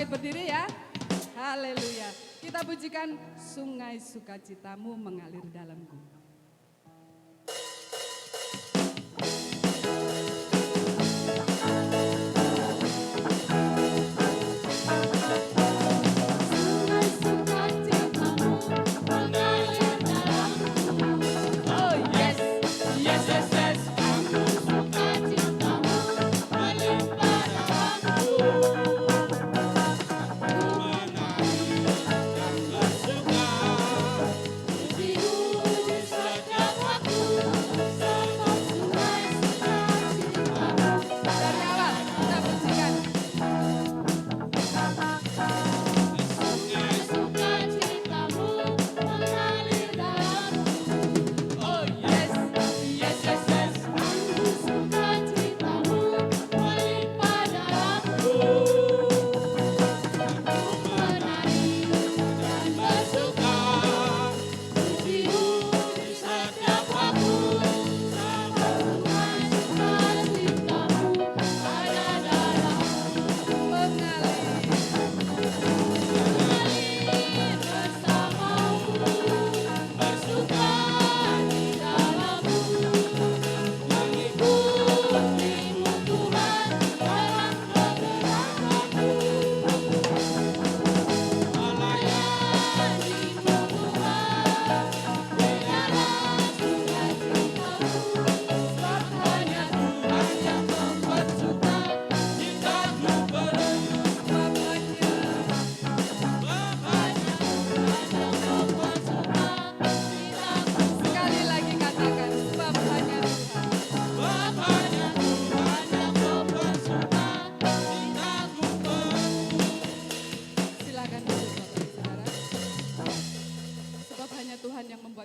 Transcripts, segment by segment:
bangkit berdiri ya. Haleluya. Kita pujikan sungai sukacitamu mengalir dalamku.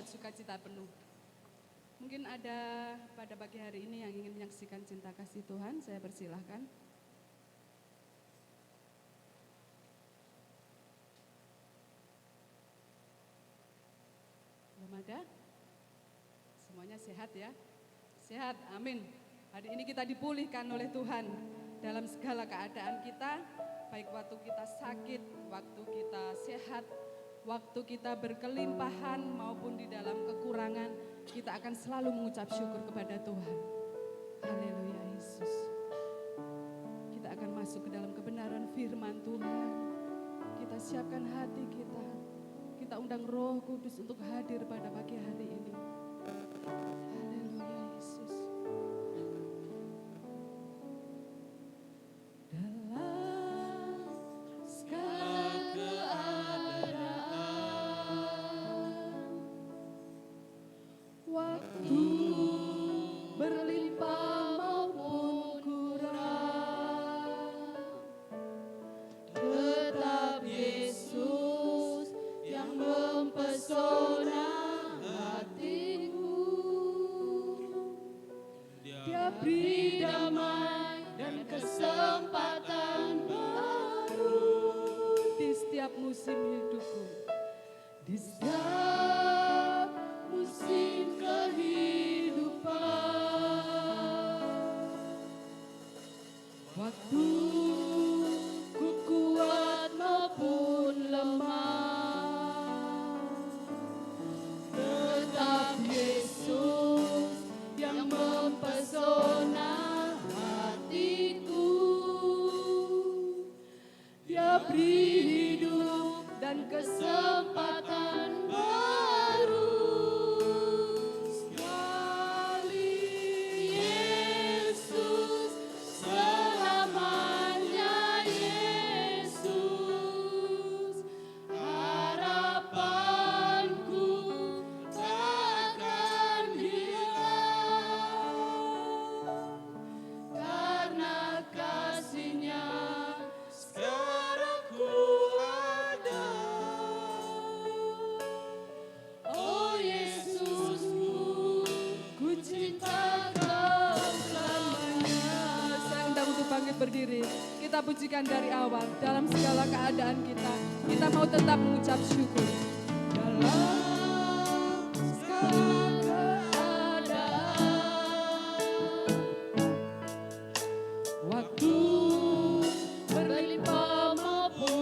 Sukacita penuh. Mungkin ada pada pagi hari ini yang ingin menyaksikan cinta kasih Tuhan, saya persilahkan. Belum ada? Semuanya sehat ya? Sehat, amin. Hari ini kita dipulihkan oleh Tuhan dalam segala keadaan kita, baik waktu kita sakit, waktu kita sehat, waktu kita berkelimpahan maupun di dalam kekurangan, kita akan selalu mengucap syukur kepada Tuhan. Haleluya Yesus. Kita akan masuk ke dalam kebenaran firman Tuhan. Kita siapkan hati kita. Kita undang Roh Kudus untuk hadir pada pagi hari ini. Haleluya Yesus. Beri damai dan kesempatan baru di setiap musim hidupku, di setiap musim kehidupan. Waktu ku kuat maupun lemah, tetap Yesus yang mempesona hatiku. Dia beri hidup dan kesempatan baru. Sekali Yesus, selamanya Yesus. Harapanku takkan hilang, karena kasih-Nya sekarang ku ada. Oh Yesusku, ku cinta Kau selamanya. saya undang untuk bangkit berdiri. Kita pujikan dari awal, dalam segala keadaan kita. Kita mau tetap mengucap syukur. Dalam segala keadaan, waktu berlimpah maupun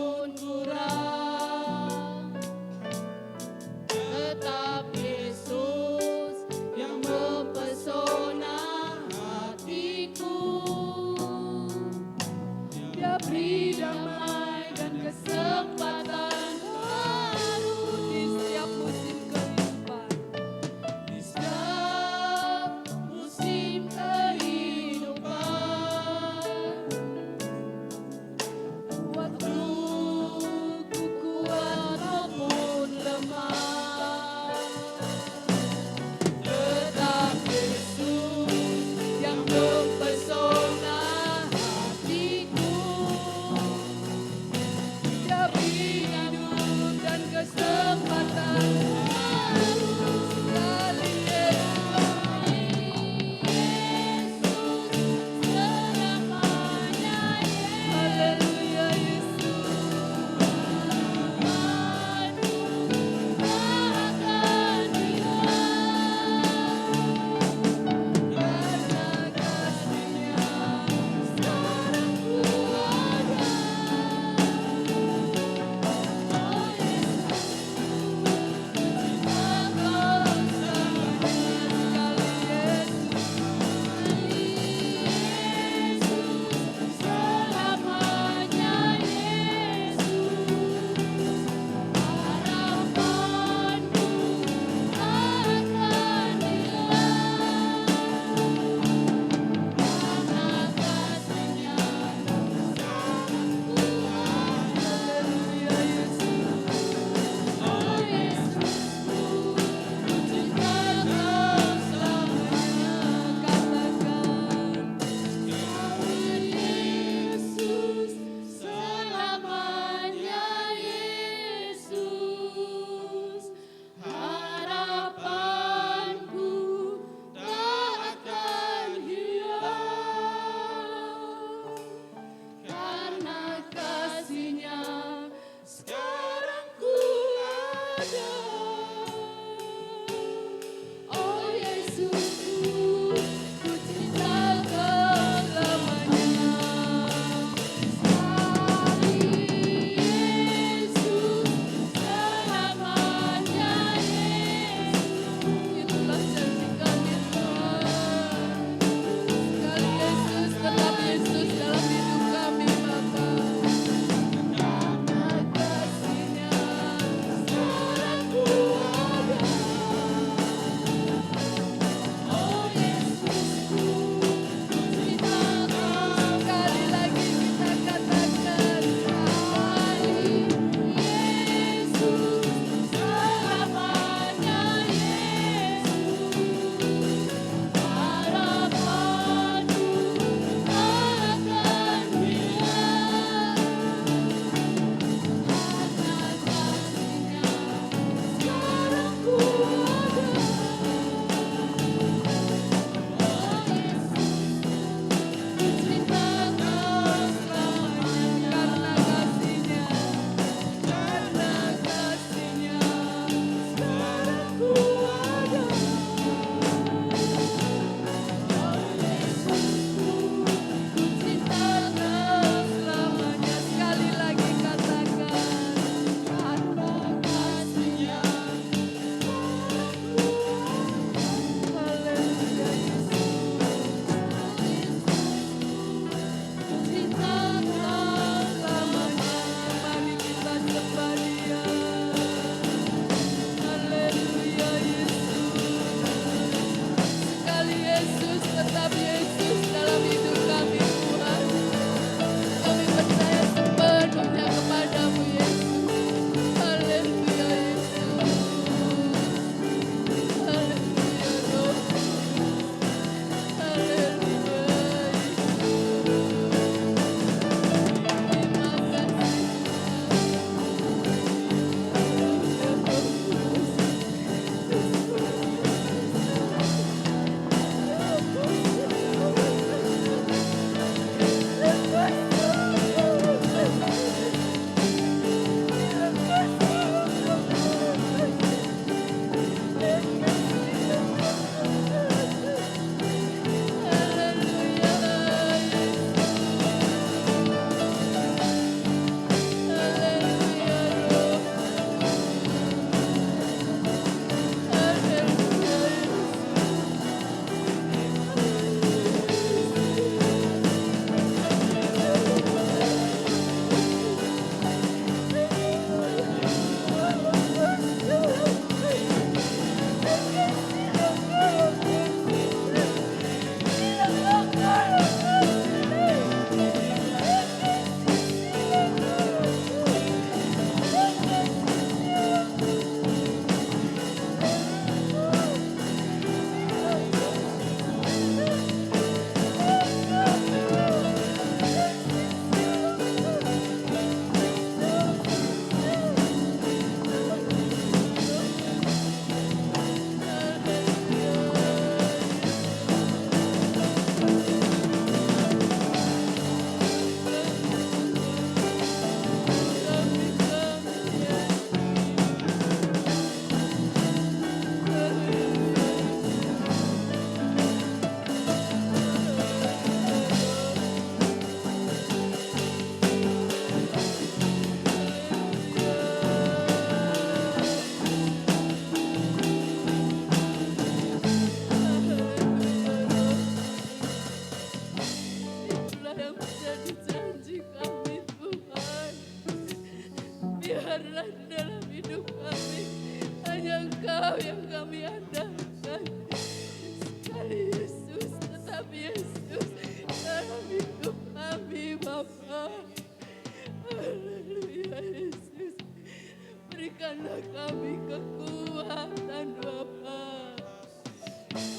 kami kekuatan Bapa.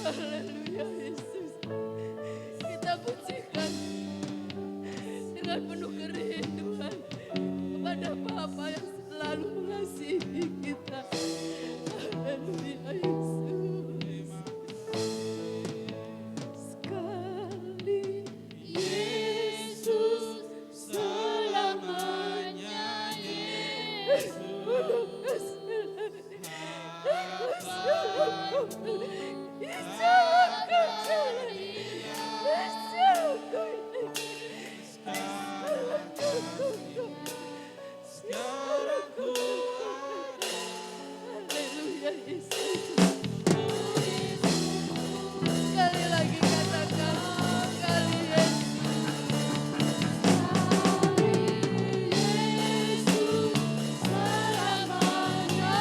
Haleluya Yesus. Kita pujikan dengan penuh kerinduan kepada Bapa yang selalu mengasihi kita. Haleluya Yesus. Sekali Yesus selamanya Yesus. Haleluya Yesus. Sekali lagi katakan, sekali Yesus selamanya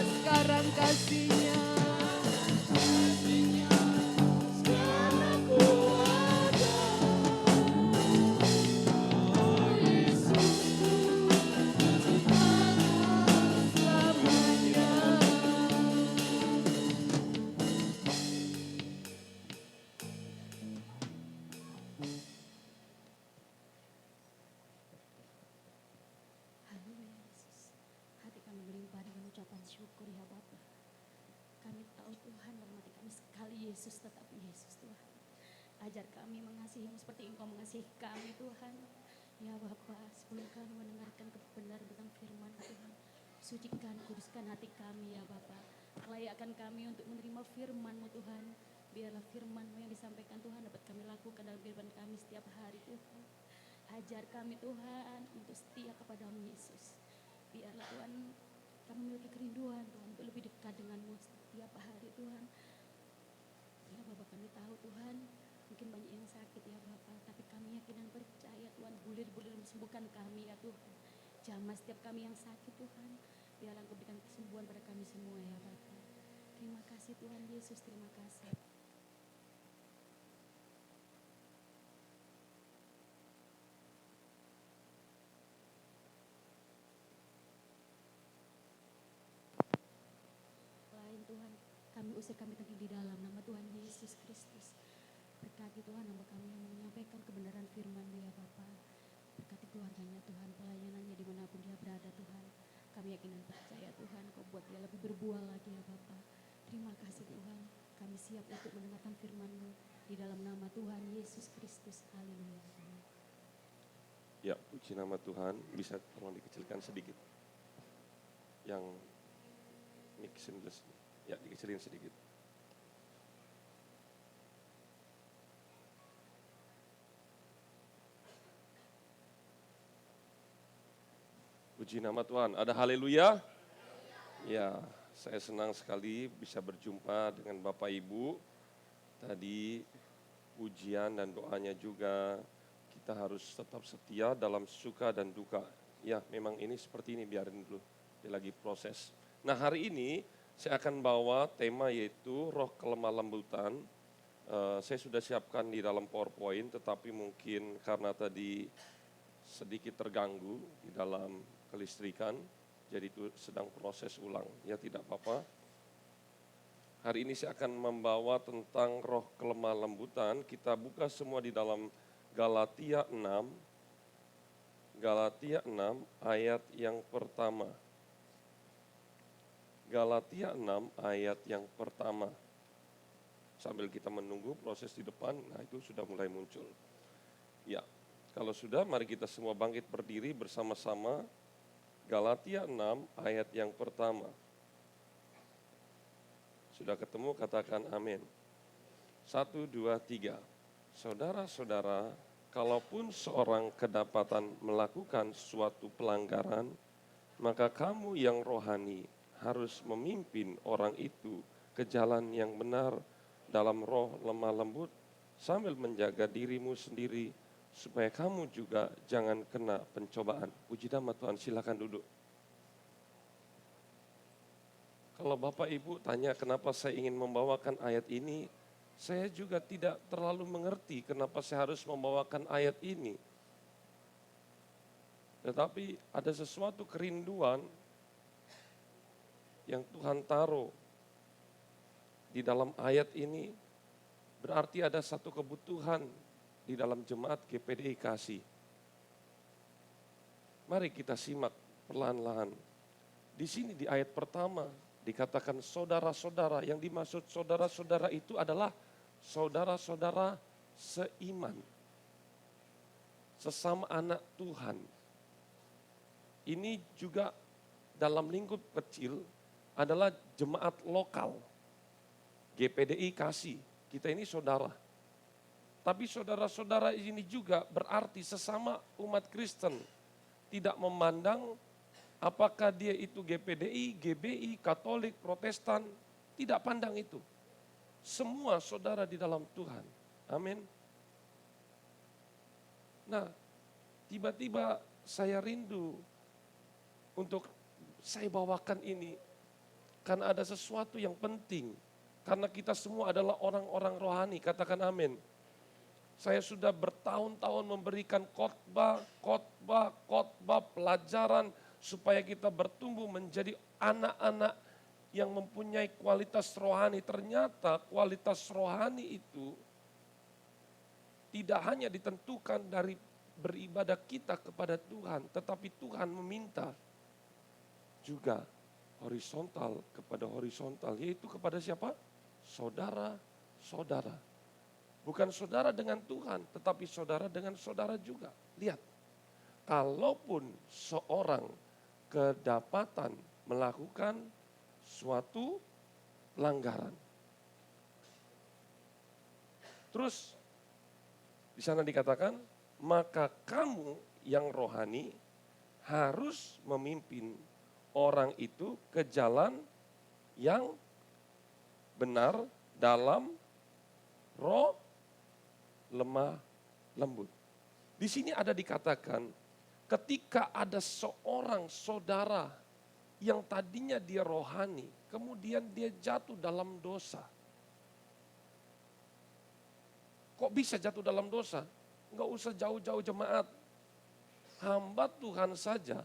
sekarang kasihnya sekarang kuada. Oh Yesusku selamanya. Haleluya Yesus. Hati kami melimpah dengan ucapan syukur ya Bapa. Kami tahu Tuhan dalam hati kami sekali Yesus tetap Yesus Tuhan. Ajar kami mengasihi-Mu seperti Engkau mengasihi kami Tuhan. Ya Bapa, sebelum kami mendengarkan kebenaran tentang firman Tuhan, sucikan, kuduskan hati kami ya Bapa. Layakkan kami untuk menerima firman-Mu Tuhan. Biarlah firman-Mu yang disampaikan Tuhan dapat kami lakukan dalam kehidupan kami setiap hari Tuhan. Ajar kami Tuhan untuk setia kepadamu Yesus. Biarlah Tuhan kami memiliki kerinduan Tuhan untuk lebih dekat denganmu setiap hari Tuhan. Ya Bapak, kami tahu Tuhan mungkin banyak yang sakit ya Bapak, tapi kami yakin dan percaya Tuhan bulir-bulir menyembuhkan kami ya Tuhan. Jamah setiap kami yang sakit Tuhan, biarlah Engkau berikan kesembuhan pada kami semua ya Bapak. Terima kasih Tuhan Yesus, terima kasih. Lain Tuhan, kami usir, kami tinggal di dalam nama Tuhan Yesus Kristus. Berkati Tuhan hamba kami yang menyampaikan kebenaran firman dia Bapa. Berkati keluarganya Tuhan, pelayanannya dimanapun dia berada Tuhan. Kami yakin dan percaya Tuhan, Kau buat dia lebih berbuah lagi ya Bapa. Terima kasih Tuhan, kami siap untuk mendengarkan firman-Mu di dalam nama Tuhan Yesus Kristus. Haleluya. Ya, puji nama Tuhan. Bisa tolong dikecilkan sedikit. Yang mic 19, ya dikecilin sedikit. Puji nama Tuhan. Ada haleluya? Ya, saya senang sekali bisa berjumpa dengan Bapak Ibu. Tadi pujian dan doanya juga kita harus tetap setia dalam suka dan duka. Ya, memang ini seperti ini, biarin dulu. Dia lagi proses. Nah, hari ini saya akan bawa tema yaitu roh kelemah lembutan. Saya sudah siapkan di dalam PowerPoint, tetapi mungkin karena tadi sedikit terganggu di dalam kelistrikan, jadi itu sedang proses ulang. Ya, tidak apa-apa. Hari ini saya akan membawa tentang roh kelemah lembutan. Kita buka semua di dalam Galatia 6. Galatia 6 ayat yang pertama. Galatia 6 ayat yang pertama. Sambil kita menunggu proses di depan, nah itu sudah mulai muncul. Ya, kalau sudah mari kita semua bangkit berdiri bersama-sama. Galatia 6 ayat yang pertama. Sudah ketemu, katakan amin. 1, 2, 3. Saudara-saudara, kalaupun seorang kedapatan melakukan suatu pelanggaran, maka kamu yang rohani harus memimpin orang itu ke jalan yang benar dalam roh lemah lembut sambil menjaga dirimu sendiri supaya kamu juga jangan kena pencobaan. Puji nama Tuhan, silakan duduk. Kalau Bapak Ibu tanya kenapa saya ingin membawakan ayat ini, saya juga tidak terlalu mengerti kenapa saya harus membawakan ayat ini. Tetapi ada sesuatu kerinduan yang Tuhan taruh di dalam ayat ini, berarti ada satu kebutuhan di dalam jemaat GPDI Kasih. Mari kita simak perlahan-lahan. Di sini di ayat pertama dikatakan saudara-saudara, yang dimaksud saudara-saudara itu adalah saudara-saudara seiman, sesama anak Tuhan. Ini juga dalam lingkup kecil adalah jemaat lokal, GPDI Kasih, kita ini saudara. Tapi saudara-saudara ini juga berarti sesama umat Kristen. Tidak memandang apakah dia itu GPDI, GBI, Katolik, Protestan. Tidak pandang itu. Semua saudara di dalam Tuhan. Amin. Nah, tiba-tiba saya rindu untuk saya bawakan ini. Karena ada sesuatu yang penting. Karena kita semua adalah orang-orang rohani. Katakan amin. Saya sudah bertahun-tahun memberikan khotbah, pelajaran supaya kita bertumbuh menjadi anak-anak yang mempunyai kualitas rohani. Ternyata kualitas rohani itu tidak hanya ditentukan dari beribadah kita kepada Tuhan, tetapi Tuhan meminta juga horizontal kepada horizontal, yaitu kepada siapa? Saudara-saudara. Bukan saudara dengan Tuhan, tetapi saudara dengan saudara juga. Lihat, kalaupun seorang kedapatan melakukan suatu pelanggaran. Terus di sana dikatakan, maka kamu yang rohani harus memimpin orang itu ke jalan yang benar dalam roh lemah lembut. Di sini ada dikatakan ketika ada seorang saudara yang tadinya dia rohani, kemudian dia jatuh dalam dosa. Kok bisa jatuh dalam dosa? Enggak usah jauh-jauh jemaat. Hamba Tuhan saja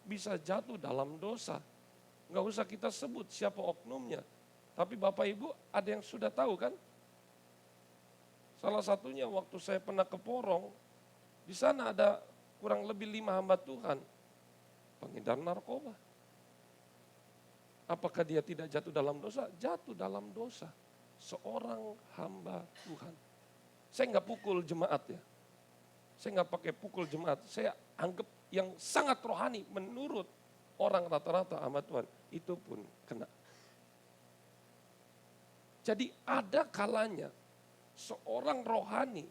bisa jatuh dalam dosa. Enggak usah kita sebut siapa oknumnya. Tapi Bapak Ibu ada yang sudah tahu kan? Salah satunya waktu saya pernah ke Porong, di sana ada kurang lebih 5 hamba Tuhan, pengedar narkoba. Apakah dia tidak jatuh dalam dosa? Jatuh dalam dosa. Seorang hamba Tuhan. Saya enggak pukul jemaat ya. Saya enggak pakai pukul jemaat. Saya anggap yang sangat rohani menurut orang rata-rata hamba Tuhan. Itu pun kena. Jadi ada kalanya seorang rohani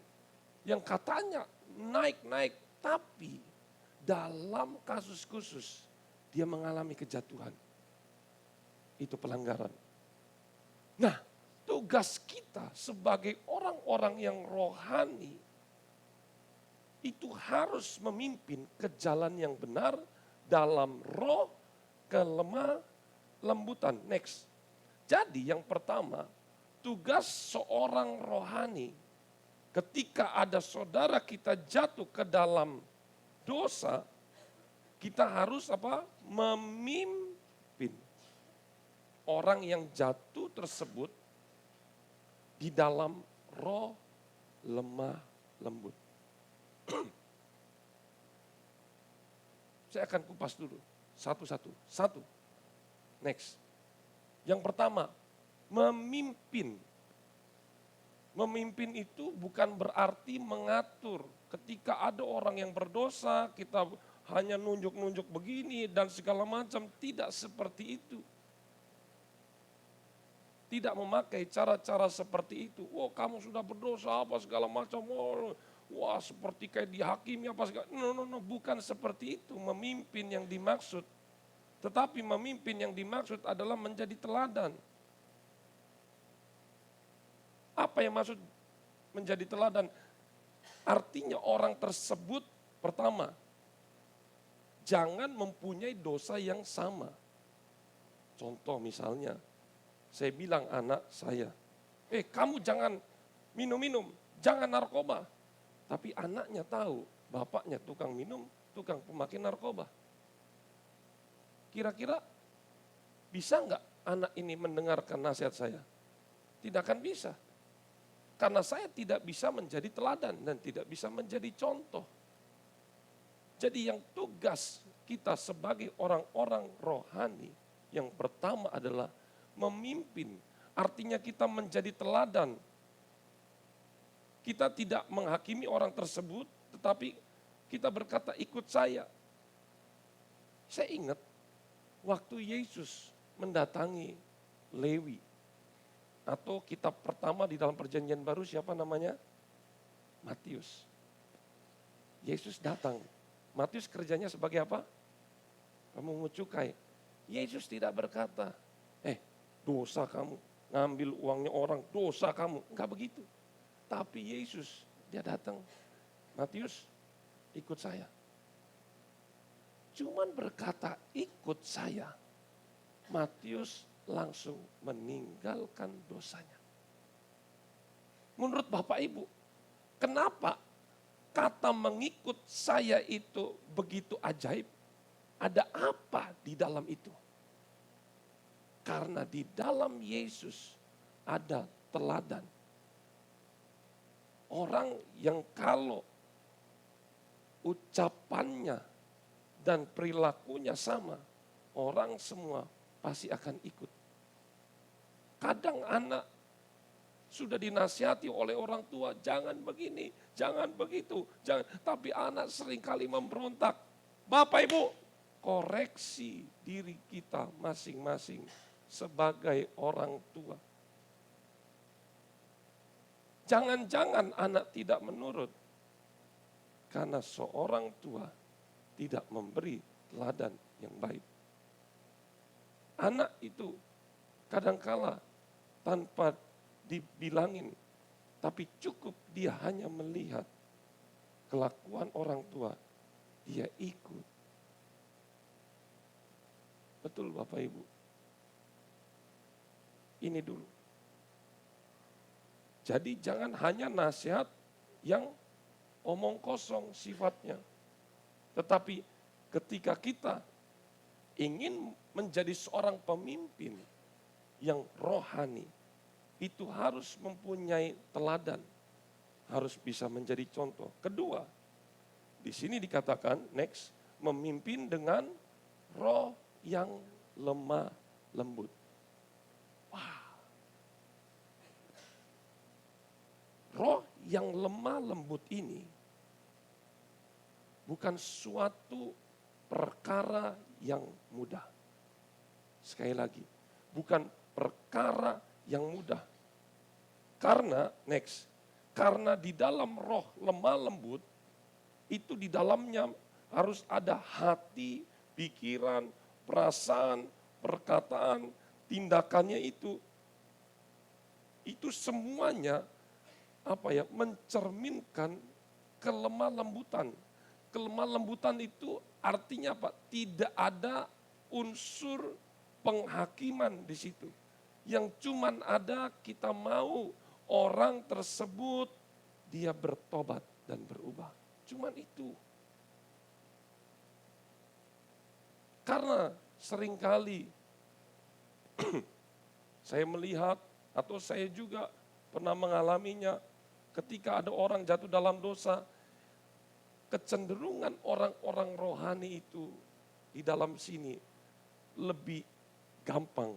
yang katanya naik-naik, tapi dalam kasus khusus dia mengalami kejatuhan. Itu pelanggaran. Nah, tugas kita sebagai orang-orang yang rohani itu harus memimpin ke jalan yang benar dalam roh kelemah lembutan. Next. Jadi yang pertama, tugas seorang rohani ketika ada saudara kita jatuh ke dalam dosa, kita harus apa? Memimpin orang yang jatuh tersebut di dalam roh lemah lembut. Saya akan kupas dulu satu-satu. Satu. Next. Yang pertama, memimpin. Memimpin itu bukan berarti mengatur. Ketika ada orang yang berdosa, kita hanya nunjuk-nunjuk begini dan segala macam. Tidak seperti itu. Tidak memakai cara-cara seperti itu. Oh, kamu sudah berdosa apa segala macam. Oh, wah, seperti kayak dihakimi apa segala. No, bukan seperti itu. Memimpin yang dimaksud. Tetapi memimpin yang dimaksud adalah menjadi teladan. Apa yang maksud menjadi teladan. Artinya orang tersebut pertama, jangan mempunyai dosa yang sama. Contoh misalnya, saya bilang anak saya, kamu jangan minum-minum, jangan narkoba. Tapi anaknya tahu, bapaknya tukang minum, tukang pemakai narkoba. Kira-kira bisa nggak anak ini mendengarkan nasihat saya? Tidak akan bisa. Karena saya tidak bisa menjadi teladan dan tidak bisa menjadi contoh. Jadi yang tugas kita sebagai orang-orang rohani, yang pertama adalah memimpin. Artinya kita menjadi teladan. Kita tidak menghakimi orang tersebut, tetapi kita berkata ikut saya. Saya ingat waktu Yesus mendatangi Lewi. Atau kitab pertama di dalam perjanjian baru siapa namanya? Matius. Yesus datang. Matius kerjanya sebagai apa? Memungut cukai. Yesus tidak berkata, dosa kamu, ngambil uangnya orang, dosa kamu. Enggak begitu. Tapi Yesus, dia datang. Matius, ikut saya. Cuman berkata ikut saya. Matius langsung meninggalkan dosanya. Menurut Bapak Ibu, kenapa kata mengikut saya itu begitu ajaib? Ada apa di dalam itu? Karena di dalam Yesus ada teladan. Orang yang kalau ucapannya dan perilakunya sama, orang semua pasti akan ikut. Kadang anak sudah dinasihati oleh orang tua, jangan begini, jangan begitu, jangan. Tapi anak seringkali memberontak. Bapak Ibu, koreksi diri kita masing-masing sebagai orang tua. Jangan-jangan anak tidak menurut karena seorang tua tidak memberi teladan yang baik. Anak itu kadangkala tanpa dibilangin, tapi cukup dia hanya melihat kelakuan orang tua, dia ikut. Betul Bapak Ibu? Ini dulu. Jadi jangan hanya nasihat yang omong kosong sifatnya. Tetapi ketika kita ingin menjadi seorang pemimpin yang rohani, itu harus mempunyai teladan, harus bisa menjadi contoh. Kedua, di sini dikatakan next, memimpin dengan roh yang lemah lembut. Wah. Roh yang lemah lembut ini bukan suatu perkara yang mudah. Sekali lagi, bukan perkara yang mudah. Karena di dalam roh lemah lembut, itu di dalamnya harus ada hati, pikiran, perasaan, perkataan, tindakannya itu semuanya mencerminkan kelemah lembutan. Kelemah lembutan itu artinya apa? Tidak ada unsur penghakiman di situ. Yang cuman ada kita mau orang tersebut dia bertobat dan berubah. Cuman itu. Karena seringkali saya melihat atau saya juga pernah mengalaminya ketika ada orang jatuh dalam dosa, kecenderungan orang-orang rohani itu di dalam sini lebih gampang.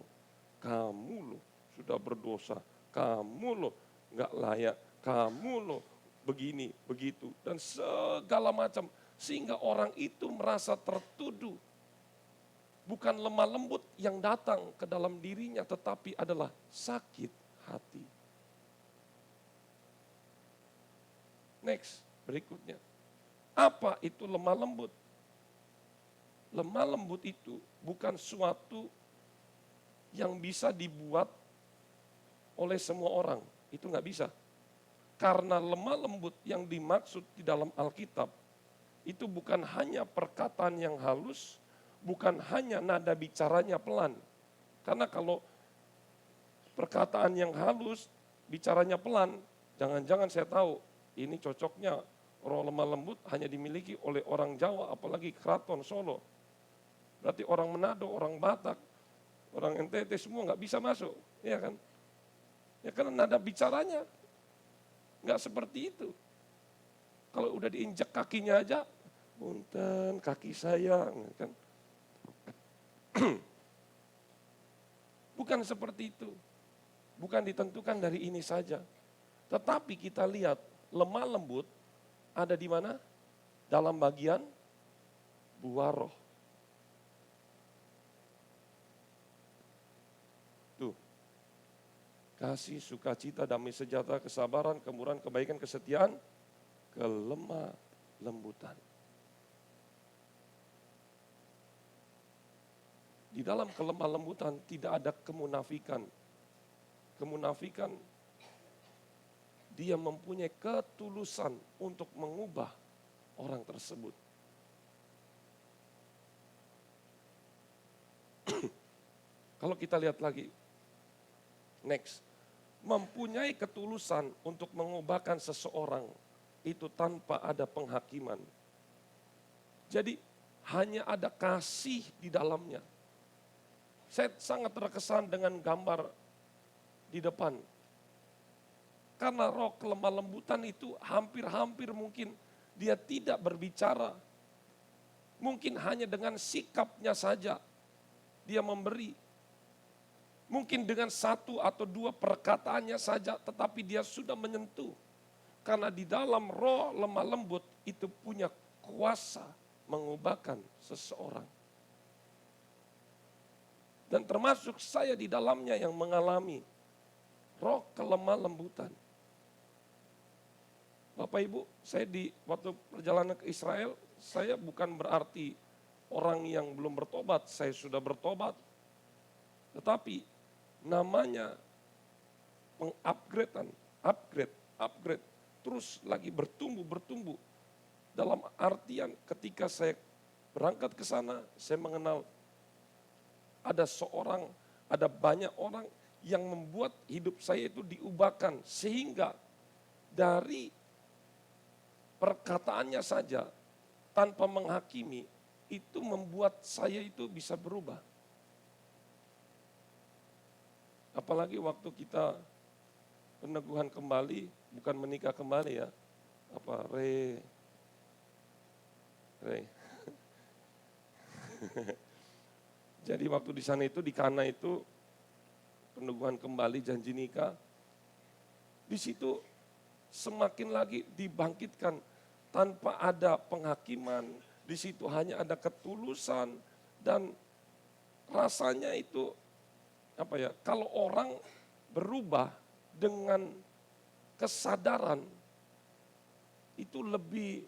Kamu loh sudah berdosa, kamu loh gak layak, kamu loh begini, begitu, dan segala macam. Sehingga orang itu merasa tertuduh. Bukan lemah lembut yang datang ke dalam dirinya, tetapi adalah sakit hati. Next, berikutnya. Apa itu lemah lembut? Lemah lembut itu bukan suatu yang bisa dibuat oleh semua orang. Itu nggak bisa. Karena lemah lembut yang dimaksud di dalam Alkitab, itu bukan hanya perkataan yang halus, bukan hanya nada bicaranya pelan. Karena kalau perkataan yang halus, bicaranya pelan, jangan-jangan saya tahu ini cocoknya roh lemah lembut hanya dimiliki oleh orang Jawa, apalagi Keraton Solo. Berarti orang Manado, orang Batak, orang NTT semua nggak bisa masuk, ya kan? Ya karena nada bicaranya nggak seperti itu. Kalau udah diinjak kakinya aja, punten kaki saya, kan? Bukan seperti itu. Bukan ditentukan dari ini saja. Tetapi kita lihat lemah lembut ada di mana? Dalam bagian buah roh. Tuh. Kasih, sukacita, damai sejahtera, kesabaran, kemurahan, kebaikan, kesetiaan, kelemah lembutan. Di dalam kelemah lembutan tidak ada kemunafikan. Kemunafikan, dia mempunyai ketulusan untuk mengubah orang tersebut. Kalau kita lihat lagi, next, mempunyai ketulusan untuk mengubahkan seseorang itu tanpa ada penghakiman. Jadi hanya ada kasih di dalamnya. Saya sangat terkesan dengan gambar di depan. Karena roh kelemah lembutan itu hampir-hampir mungkin dia tidak berbicara. Mungkin hanya dengan sikapnya saja dia memberi. Mungkin dengan satu atau dua perkataannya saja tetapi dia sudah menyentuh. Karena di dalam roh lemah lembut itu punya kuasa mengubahkan seseorang. Dan termasuk saya di dalamnya yang mengalami roh kelemah lembutan. Bapak Ibu, saya di waktu perjalanan ke Israel, saya bukan berarti orang yang belum bertobat, saya sudah bertobat. Tetapi namanya pengupgradean, upgrade, terus lagi bertumbuh. Dalam artian ketika saya berangkat ke sana, saya mengenal ada banyak orang yang membuat hidup saya itu diubahkan. Sehingga dari perkataannya saja tanpa menghakimi itu membuat saya itu bisa berubah. Apalagi waktu kita peneguhan kembali, bukan menikah kembali ya. Jadi waktu di sana itu, di Kana itu, peneguhan kembali janji nikah, di situ semakin lagi dibangkitkan tanpa ada penghakiman, di situ hanya ada ketulusan dan rasanya itu kalau orang berubah dengan kesadaran itu lebih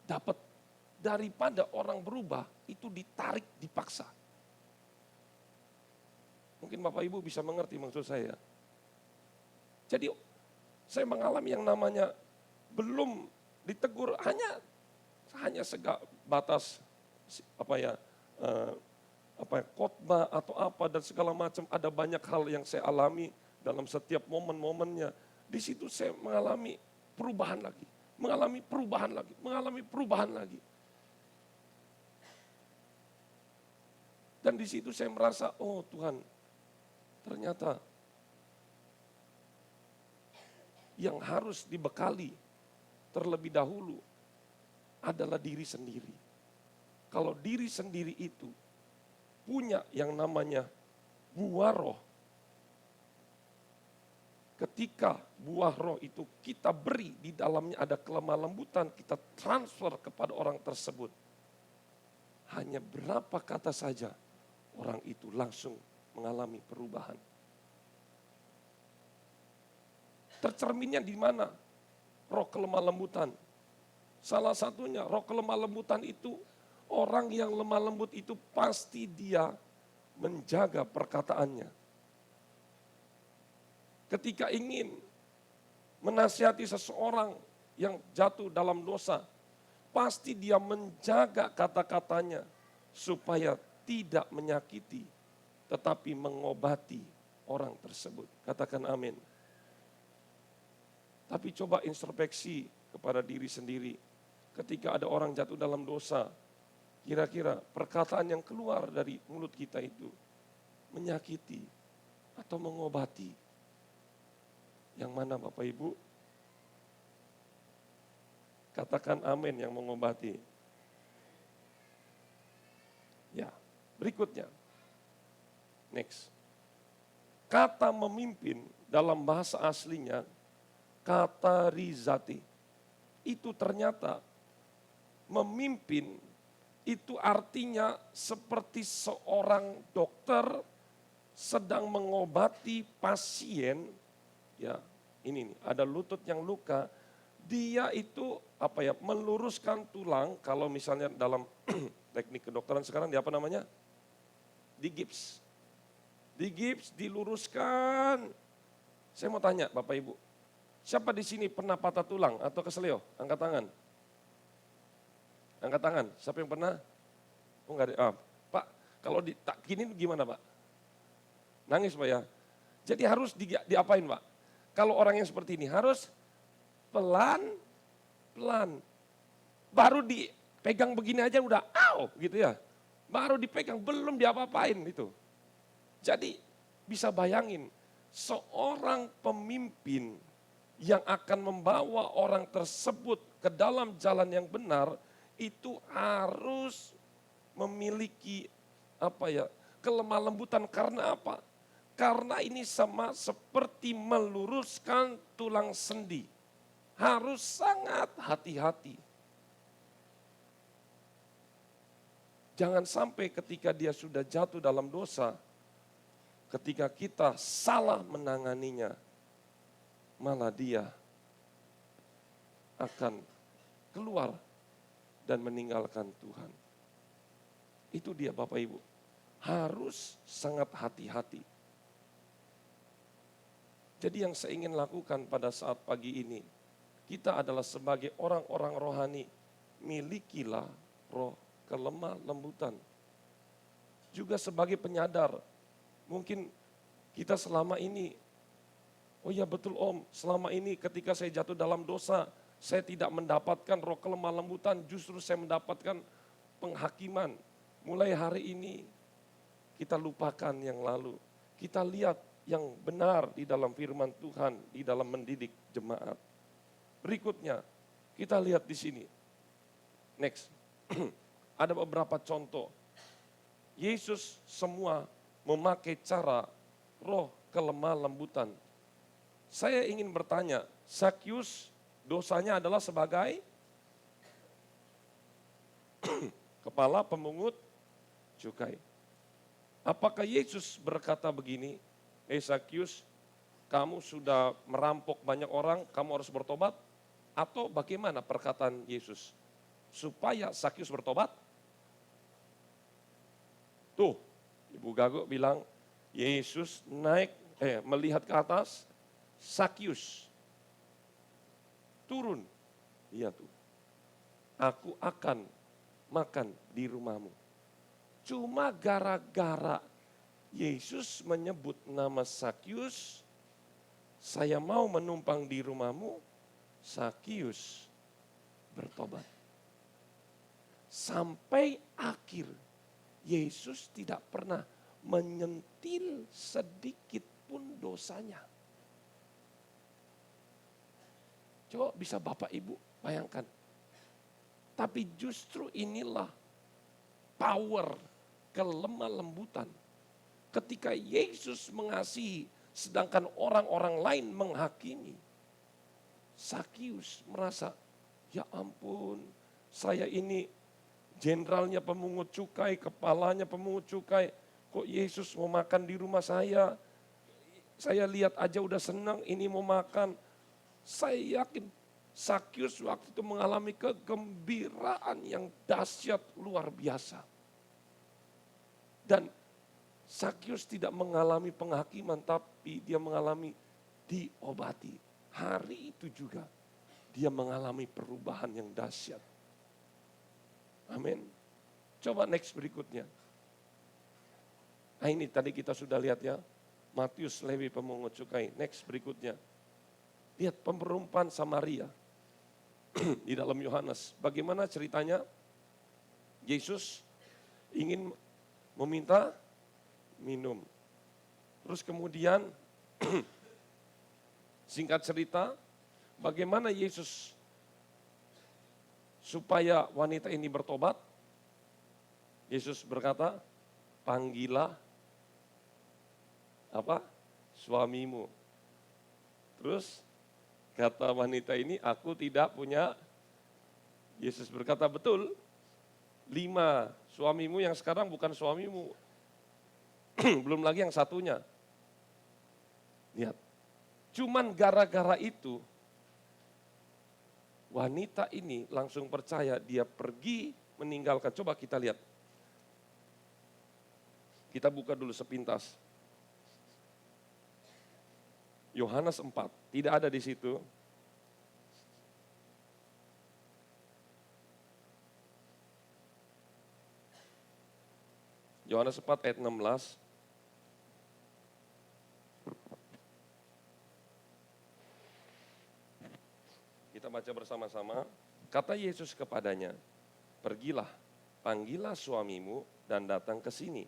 dapat daripada orang berubah itu ditarik, dipaksa. Mungkin Bapak Ibu bisa mengerti maksud saya. Jadi saya mengalami yang namanya belum ditegur hanya batas khotbah atau apa dan segala macam. Ada banyak hal yang saya alami dalam setiap momen-momennya. Di situ saya mengalami perubahan lagi, mengalami perubahan lagi. Dan di situ saya merasa, oh Tuhan, ternyata yang harus dibekali terlebih dahulu adalah diri sendiri. Kalau diri sendiri itu punya yang namanya buah roh, ketika buah roh itu kita beri, di dalamnya ada kelemah lembutan, kita transfer kepada orang tersebut. Hanya berapa kata saja, orang itu langsung mengalami perubahan. Tercerminnya di mana? Roh kelemah lembutan. Salah satunya roh kelemah lembutan itu, orang yang lemah lembut itu pasti dia menjaga perkataannya. Ketika ingin menasihati seseorang yang jatuh dalam dosa, pasti dia menjaga kata-katanya supaya tidak menyakiti, tetapi mengobati orang tersebut. Katakan amin. Tapi coba introspeksi kepada diri sendiri. Ketika ada orang jatuh dalam dosa, kira-kira perkataan yang keluar dari mulut kita itu menyakiti atau mengobati? Yang mana Bapak Ibu? Katakan amin yang mengobati. Ya, berikutnya. Next. Kata memimpin dalam bahasa aslinya, kata rizati. Itu ternyata memimpin itu artinya seperti seorang dokter sedang mengobati pasien. Ya, ini nih, ada lutut yang luka, dia itu meluruskan tulang. Kalau misalnya dalam teknik kedokteran sekarang di apa namanya? Digips. Digips, diluruskan. Saya mau tanya Bapak Ibu, siapa di sini pernah patah tulang atau keseleo? Angkat tangan. Angkat tangan, siapa yang pernah? Oh enggak ada. Pak, kalau gini gimana Pak? Nangis Pak ya? Jadi harus diapain Pak? Kalau orang yang seperti ini harus pelan-pelan. Baru dipegang begini aja udah gitu ya. Baru dipegang, belum diapa-apain itu. Jadi bisa bayangin, seorang pemimpin yang akan membawa orang tersebut ke dalam jalan yang benar, itu harus memiliki kelemah lembutan. Karena apa? Karena ini sama seperti meluruskan tulang sendi. Harus sangat hati-hati. Jangan sampai ketika dia sudah jatuh dalam dosa, ketika kita salah menanganinya, malah dia akan keluar dan meninggalkan Tuhan. Itu dia Bapak Ibu. Harus sangat hati-hati. Jadi yang saya ingin lakukan pada saat pagi ini, kita adalah sebagai orang-orang rohani, milikilah roh kelemah lembutan. Juga sebagai penyadar, mungkin kita selama ini, oh ya betul Om, selama ini ketika saya jatuh dalam dosa, saya tidak mendapatkan roh kelemah lembutan, justru saya mendapatkan penghakiman. Mulai hari ini, kita lupakan yang lalu. Kita lihat yang benar di dalam firman Tuhan, di dalam mendidik jemaat. Berikutnya, kita lihat di sini. Next. Ada beberapa contoh. Yesus semua memakai cara roh kelemah lembutan. Saya ingin bertanya, Zakius dosanya adalah sebagai kepala pemungut cukai. Apakah Yesus berkata begini, Zakius, kamu sudah merampok banyak orang, kamu harus bertobat? Atau bagaimana perkataan Yesus? Supaya Zakius bertobat? Tuh, Ibu Gago bilang, Yesus melihat ke atas, Zakius turun. Iya tuh, aku akan makan di rumahmu. Cuma gara-gara Yesus menyebut nama Zakius, saya mau menumpang di rumahmu, Zakius bertobat. Sampai akhir, Yesus tidak pernah menyentil sedikit pun dosanya. Coba bisa Bapak Ibu bayangkan. Tapi justru inilah power kelemah lembutan. Ketika Yesus mengasihi, sedangkan orang-orang lain menghakimi. Zakius merasa, ya ampun, saya ini jenderalnya pemungut cukai, kepalanya pemungut cukai. Kok Yesus mau makan di rumah saya? Saya lihat aja udah senang, ini mau makan. Saya yakin Zakius waktu itu mengalami kegembiraan yang dahsyat luar biasa. Dan Zakius tidak mengalami penghakiman, tapi dia mengalami diobati. hari itu juga dia mengalami perubahan yang dahsyat. Amin. Coba next berikutnya. Nah ini tadi kita sudah lihat ya. Matius, Lewi, pemungut cukai. Next berikutnya. Lihat perumpamaan Samaria. Di dalam Yohanes. Bagaimana ceritanya? Yesus ingin meminta minum. Terus kemudian singkat cerita, bagaimana Yesus supaya wanita ini bertobat? Yesus berkata, panggillah suamimu. Terus kata wanita ini, aku tidak punya. Yesus berkata, betul, 5 suamimu yang sekarang bukan suamimu. Belum lagi yang satunya. Lihat, cuman gara-gara itu, wanita ini langsung percaya, dia pergi meninggalkan. Coba kita lihat. Kita buka dulu sepintas. Yohanes 4, tidak ada di situ. Yohanes 4 ayat 16. Kita baca bersama-sama. Kata Yesus kepadanya, pergilah, panggillah suamimu dan datang ke sini.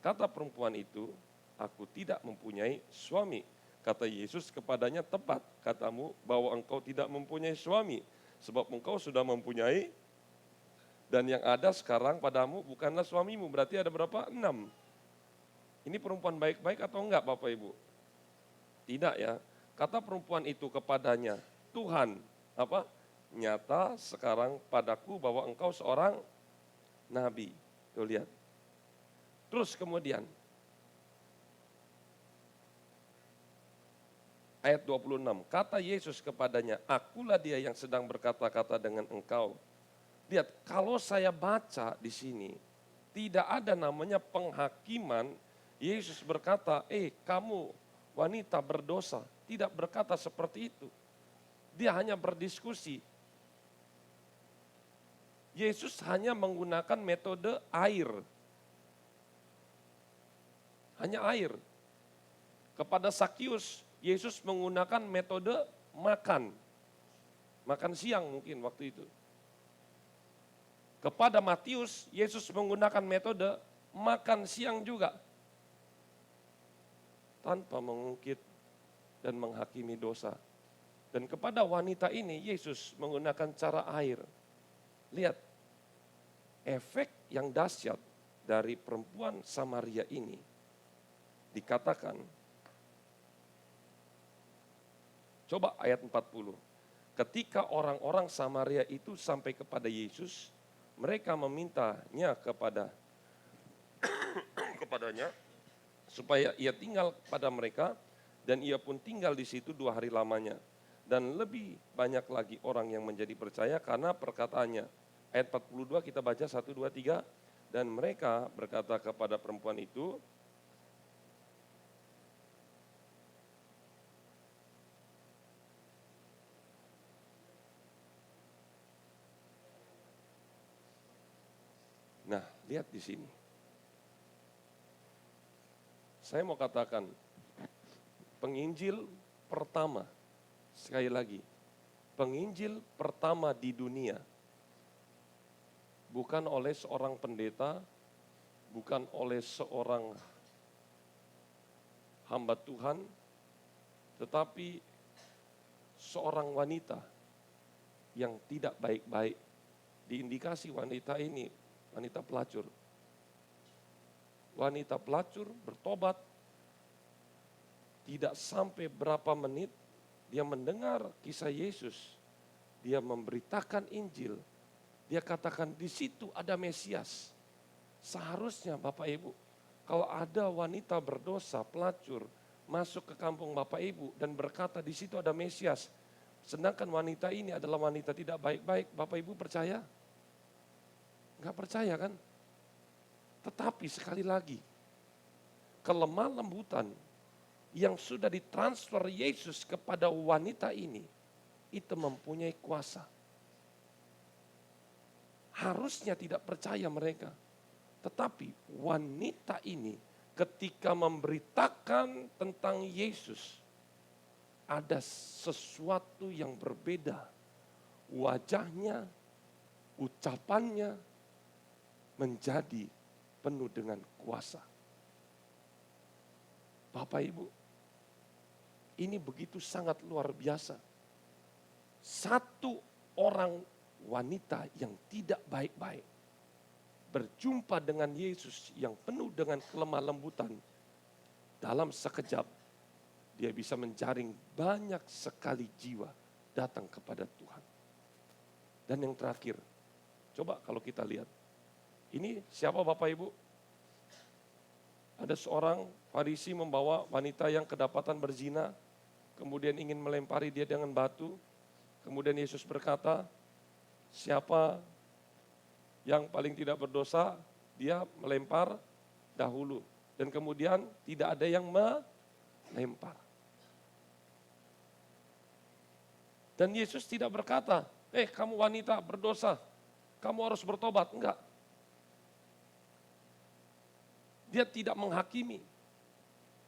Kata perempuan itu, aku tidak mempunyai suami. Kata Yesus kepadanya, tepat katamu bahwa engkau tidak mempunyai suami. Sebab engkau sudah mempunyai, dan yang ada sekarang padamu bukanlah suamimu. Berarti ada berapa? 6. Ini perempuan baik-baik atau enggak Bapak Ibu? Tidak ya. Kata perempuan itu kepadanya, Tuhan, nyata sekarang padaku bahwa engkau seorang nabi. Tuh lihat. Terus kemudian, ayat 26, kata Yesus kepadanya, akulah dia yang sedang berkata-kata dengan engkau. Lihat, kalau saya baca di sini, tidak ada namanya penghakiman. Yesus berkata, kamu wanita berdosa. Tidak berkata seperti itu. Dia hanya berdiskusi. Yesus hanya menggunakan metode air. Hanya air. Kepada Sakius, Yesus menggunakan metode makan. Makan siang mungkin waktu itu. Kepada Matius, Yesus menggunakan metode makan siang juga. Tanpa mengungkit dan menghakimi dosa. Dan kepada wanita ini, Yesus menggunakan cara air. Lihat, efek yang dahsyat dari perempuan Samaria ini dikatakan. Coba ayat 40. Ketika orang-orang Samaria itu sampai kepada Yesus, mereka memintanya kepadanya supaya ia tinggal pada mereka, dan ia pun tinggal di situ 2 hari lamanya. Dan lebih banyak lagi orang yang menjadi percaya karena perkataannya. Ayat 42 kita baca 1, 2, 3. Dan mereka berkata kepada perempuan itu, nah, lihat di sini. Saya mau katakan, penginjil pertama, sekali lagi, penginjil pertama di dunia, bukan oleh seorang pendeta, bukan oleh seorang hamba Tuhan, tetapi seorang wanita yang tidak baik-baik. Diindikasi wanita ini, wanita pelacur. Wanita pelacur bertobat, tidak sampai berapa menit, dia mendengar kisah Yesus. Dia memberitakan Injil. Dia katakan di situ ada Mesias. Seharusnya Bapak Ibu, kalau ada wanita berdosa, pelacur, masuk ke kampung Bapak Ibu dan berkata di situ ada Mesias. Sedangkan wanita ini adalah wanita tidak baik-baik, Bapak Ibu percaya? Enggak percaya kan? Tetapi sekali lagi, kelemah lembutan yang sudah ditransfer Yesus kepada wanita ini, itu mempunyai kuasa. Harusnya tidak percaya mereka. Tetapi wanita ini ketika memberitakan tentang Yesus, ada sesuatu yang berbeda. Wajahnya, ucapannya menjadi penuh dengan kuasa. Bapak Ibu, ini begitu sangat luar biasa. Satu orang wanita yang tidak baik-baik berjumpa dengan Yesus yang penuh dengan kelemah lembutan. Dalam sekejap dia bisa menjaring banyak sekali jiwa datang kepada Tuhan. Dan yang terakhir, coba kalau kita lihat. Ini siapa Bapak Ibu? Ada seorang Farisi membawa wanita yang kedapatan berzina, kemudian ingin melempari dia dengan batu. Kemudian Yesus berkata, siapa yang paling tidak berdosa, dia melempar dahulu. Dan kemudian tidak ada yang melempar. Dan Yesus tidak berkata, kamu wanita berdosa, kamu harus bertobat. Enggak. Dia tidak menghakimi.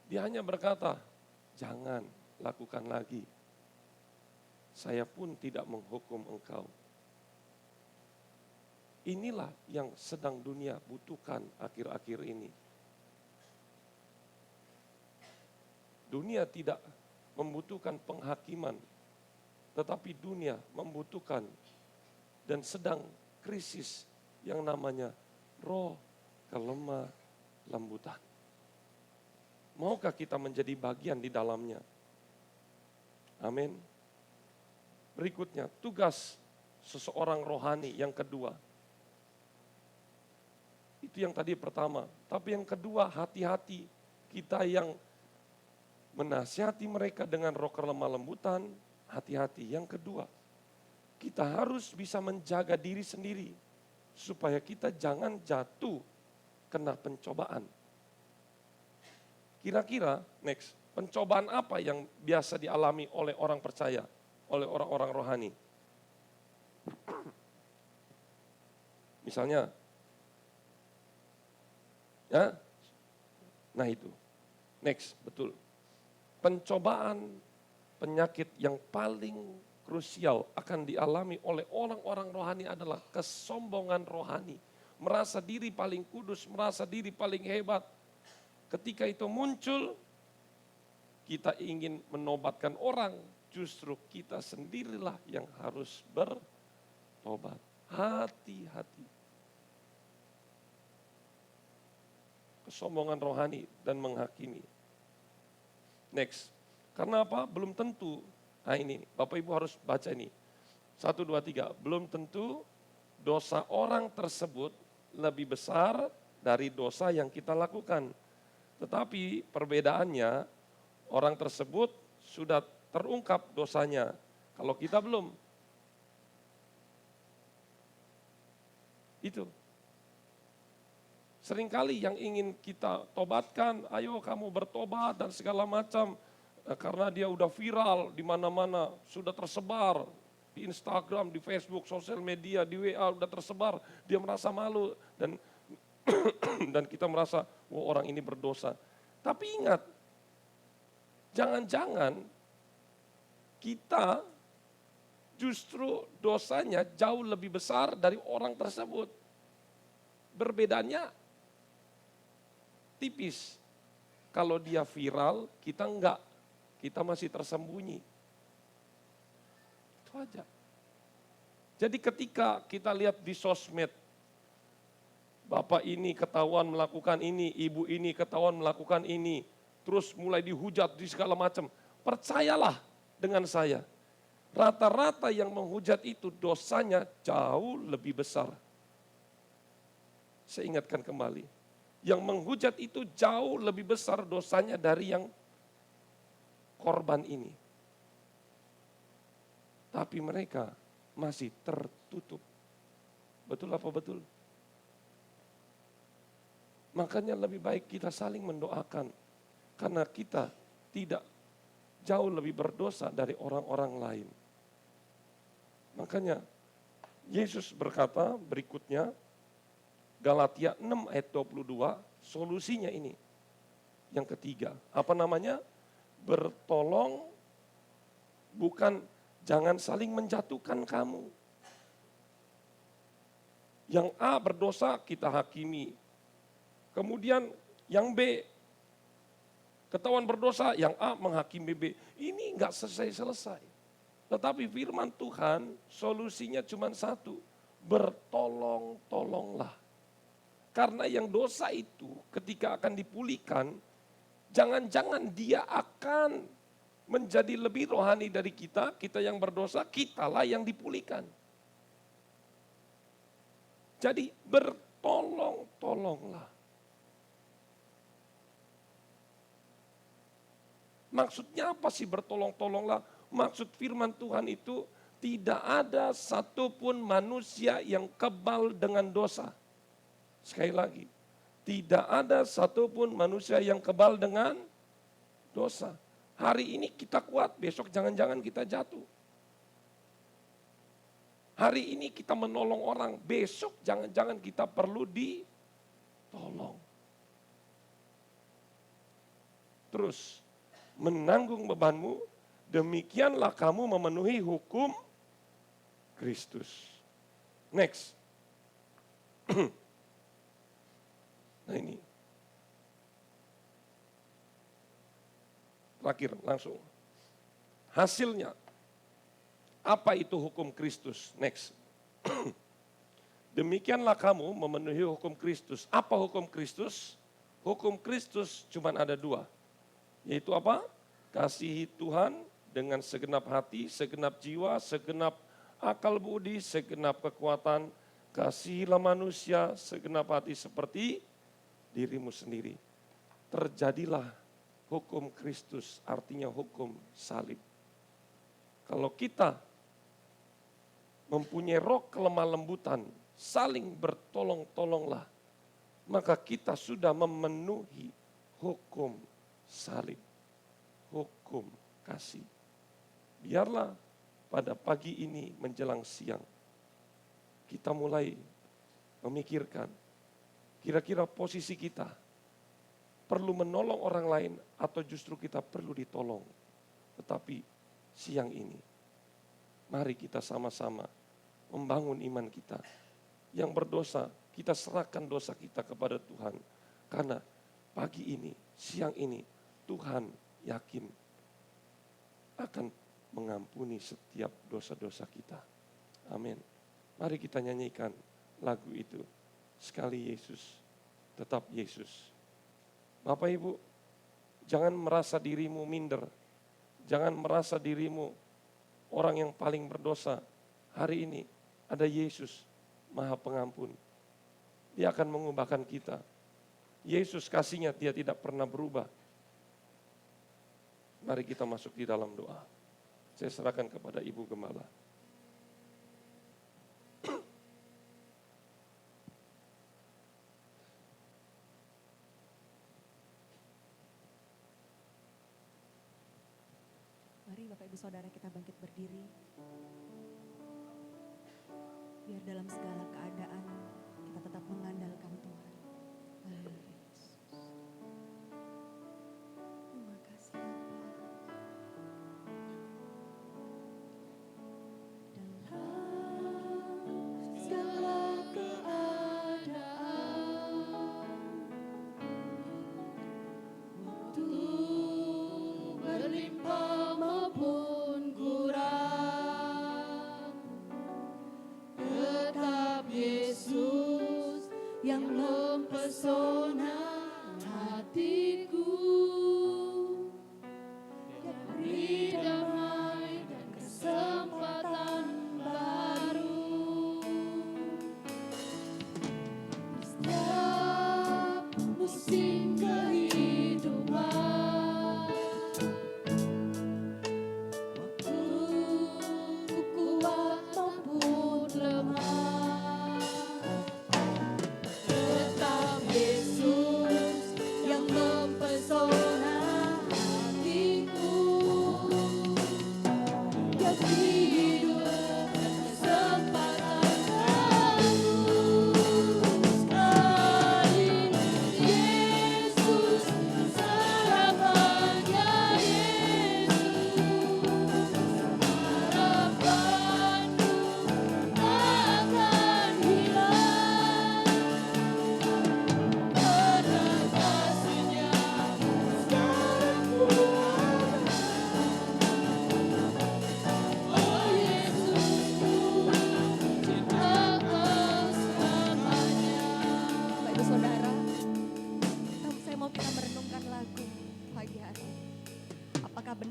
Dia hanya berkata, jangan lakukan lagi. Saya pun tidak menghukum engkau. Inilah yang sedang dunia butuhkan akhir-akhir ini. Dunia tidak membutuhkan penghakiman, tetapi dunia membutuhkan dan sedang krisis yang namanya roh kelemah lembutan. Maukah kita menjadi bagian di dalamnya? Amin. Berikutnya, tugas seseorang rohani yang kedua. Itu yang tadi pertama. Tapi yang kedua, hati-hati. Kita yang menasihati mereka dengan roh kelemah lembutan, hati-hati. Yang kedua, kita harus bisa menjaga diri sendiri. Supaya kita jangan jatuh kena pencobaan. Kira-kira, next, pencobaan apa yang biasa dialami oleh orang percaya, oleh orang-orang rohani? Misalnya, ya, nah itu, next, betul. Pencobaan penyakit yang paling krusial akan dialami oleh orang-orang rohani adalah kesombongan rohani. Merasa diri paling kudus, merasa diri paling hebat. Ketika itu muncul, kita ingin menobatkan orang, justru kita sendirilah yang harus bertobat. Hati-hati. Kesombongan rohani dan menghakimi. Next. Karena apa? Belum tentu. Nah ini, Bapak Ibu harus baca ini. 1, 2, 3. Belum tentu dosa orang tersebut lebih besar dari dosa yang kita lakukan. Tetapi perbedaannya, orang tersebut sudah terungkap dosanya. Kalau kita belum. Itu. Seringkali yang ingin kita tobatkan, ayo kamu bertobat dan segala macam. Karena dia udah viral di mana-mana, sudah tersebar di Instagram, di Facebook, sosial media, di WA udah tersebar. Dia merasa malu dan dan kita merasa, wah orang ini berdosa. Tapi ingat, jangan-jangan kita justru dosanya jauh lebih besar dari orang tersebut. Berbedanya tipis. Kalau dia viral, kita enggak. Kita masih tersembunyi. Itu aja. Jadi ketika kita lihat di sosmed, bapak ini ketahuan melakukan ini, ibu ini ketahuan melakukan ini, terus mulai dihujat di segala macam. Percayalah dengan saya, rata-rata yang menghujat itu dosanya jauh lebih besar. Saya ingatkan kembali, yang menghujat itu jauh lebih besar dosanya dari yang korban ini. Tapi mereka masih tertutup. Betul apa betul? Makanya lebih baik kita saling mendoakan. Karena kita tidak jauh lebih berdosa dari orang-orang lain. Makanya Yesus berkata berikutnya, Galatia 6 ayat 22, solusinya ini. Yang ketiga, apa namanya? Bertolong, bukan jangan saling menjatuhkan kamu. Yang A berdosa kita hakimi. Kemudian yang B ketahuan berdosa, yang A menghakimi B. Ini enggak selesai-selesai. Tetapi firman Tuhan solusinya cuma satu, bertolong-tolonglah. Karena yang dosa itu ketika akan dipulihkan, jangan-jangan dia akan menjadi lebih rohani dari kita, kita yang berdosa, kitalah yang dipulihkan. Jadi bertolong-tolonglah. Maksudnya apa sih bertolong-tolonglah? Maksud firman Tuhan itu tidak ada satupun manusia yang kebal dengan dosa. Sekali lagi, tidak ada satupun manusia yang kebal dengan dosa. Hari ini kita kuat, besok jangan-jangan kita jatuh. Hari ini kita menolong orang, besok jangan-jangan kita perlu ditolong. Terus, menanggung bebanmu, demikianlah kamu memenuhi hukum Kristus. Next. Nah ini. Terakhir langsung. Hasilnya. Apa itu hukum Kristus? Next. Demikianlah kamu memenuhi hukum Kristus. Apa hukum Kristus? Hukum Kristus cuma ada dua. Yaitu apa? Kasihi Tuhan dengan segenap hati, segenap jiwa, segenap akal budi, segenap kekuatan. Kasihilah manusia segenap hati seperti dirimu sendiri. Terjadilah hukum Kristus, artinya hukum salib. Kalau kita mempunyai roh kelemah lembutan, saling bertolong-tolonglah, maka kita sudah memenuhi hukum salib, hukum kasih. Biarlah pada pagi ini menjelang siang, kita mulai memikirkan, kira-kira posisi kita perlu menolong orang lain atau justru kita perlu ditolong. Tetapi siang ini, mari kita sama-sama membangun iman kita. Yang berdosa, kita serahkan dosa kita kepada Tuhan. Karena pagi ini, siang ini, Tuhan yakin akan mengampuni setiap dosa-dosa kita. Amin. Mari kita nyanyikan lagu itu. Sekali Yesus, tetap Yesus. Bapak Ibu, jangan merasa dirimu minder. Jangan merasa dirimu orang yang paling berdosa. Hari ini ada Yesus, Maha Pengampun. Dia akan mengubahkan kita. Yesus kasihnya dia tidak pernah berubah. Mari kita masuk di dalam doa. Saya serahkan kepada Ibu Gembala. Mari Bapak Ibu Saudara kita bangkit berdiri. Biar dalam segala keadaan kita tetap mengandalkan Tuhan. Haleluya Yesus. Terima kasih Bapa. Dalam segala keadaan, waktu berlimpah maupun kurang, tetap Yesus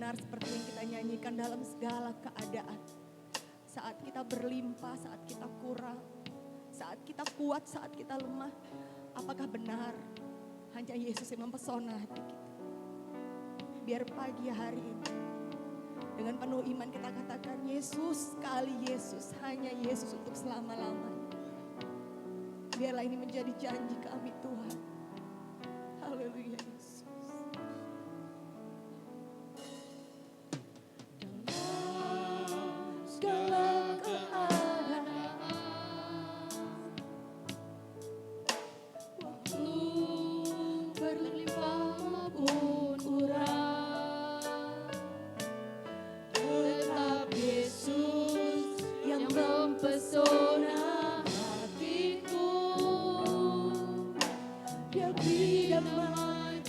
benar seperti yang kita nyanyikan dalam segala keadaan. Saat kita berlimpah, saat kita kurang, saat kita kuat, saat kita lemah. Apakah benar hanya Yesus yang mempesona hati kita? Biar pagi hari ini dengan penuh iman kita katakan, Yesus sekali, Yesus, hanya Yesus untuk selama-lamanya. Biarlah ini menjadi janji kami Tuhan. Haleluya Yesus. Segala keadaan, waktu berlimpah maupun kurang, tetap Yesus yang mempesona hatiku. Dia beri damai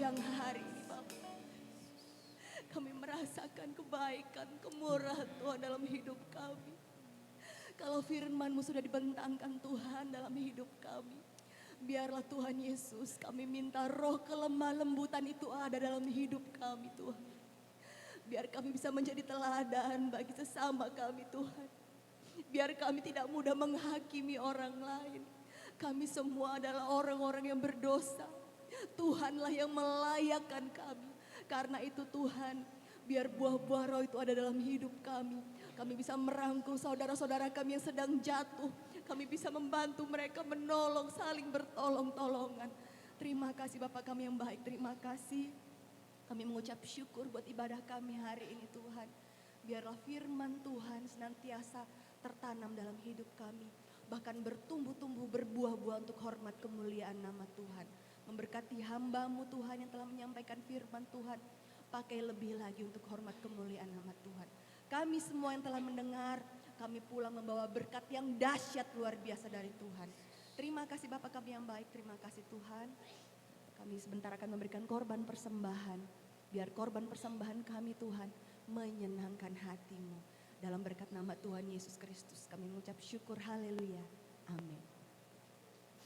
siang hari ini Bapak. Kami merasakan kebaikan, kemurahan Tuhan dalam hidup kami. Kalau firman-Mu sudah dibentangkan Tuhan dalam hidup kami, biarlah Tuhan Yesus, kami minta roh kelemah lembutan itu ada dalam hidup kami Tuhan. Biar kami bisa menjadi teladan bagi sesama kami Tuhan. Biar kami tidak mudah menghakimi orang lain. Kami semua adalah orang-orang yang berdosa. Tuhanlah yang melayakkan kami. Karena itu Tuhan, biar buah-buah roh itu ada dalam hidup kami. Kami bisa merangkul saudara-saudara kami yang sedang jatuh. Kami bisa membantu mereka menolong, saling bertolong-tolongan. Terima kasih Bapak kami yang baik, terima kasih. Kami mengucap syukur buat ibadah kami hari ini Tuhan. Biarlah firman Tuhan senantiasa tertanam dalam hidup kami. Bahkan bertumbuh-tumbuh berbuah-buah untuk hormat kemuliaan nama Tuhan. Memberkati hamba-Mu Tuhan yang telah menyampaikan firman Tuhan. Pakai lebih lagi untuk hormat kemuliaan nama Tuhan. Kami semua yang telah mendengar, kami pulang membawa berkat yang dahsyat luar biasa dari Tuhan. Terima kasih Bapak kami yang baik, terima kasih Tuhan. Kami sebentar akan memberikan korban persembahan. Biar korban persembahan kami Tuhan menyenangkan hati-Mu. Dalam berkat nama Tuhan Yesus Kristus kami mengucap syukur, haleluya, amin.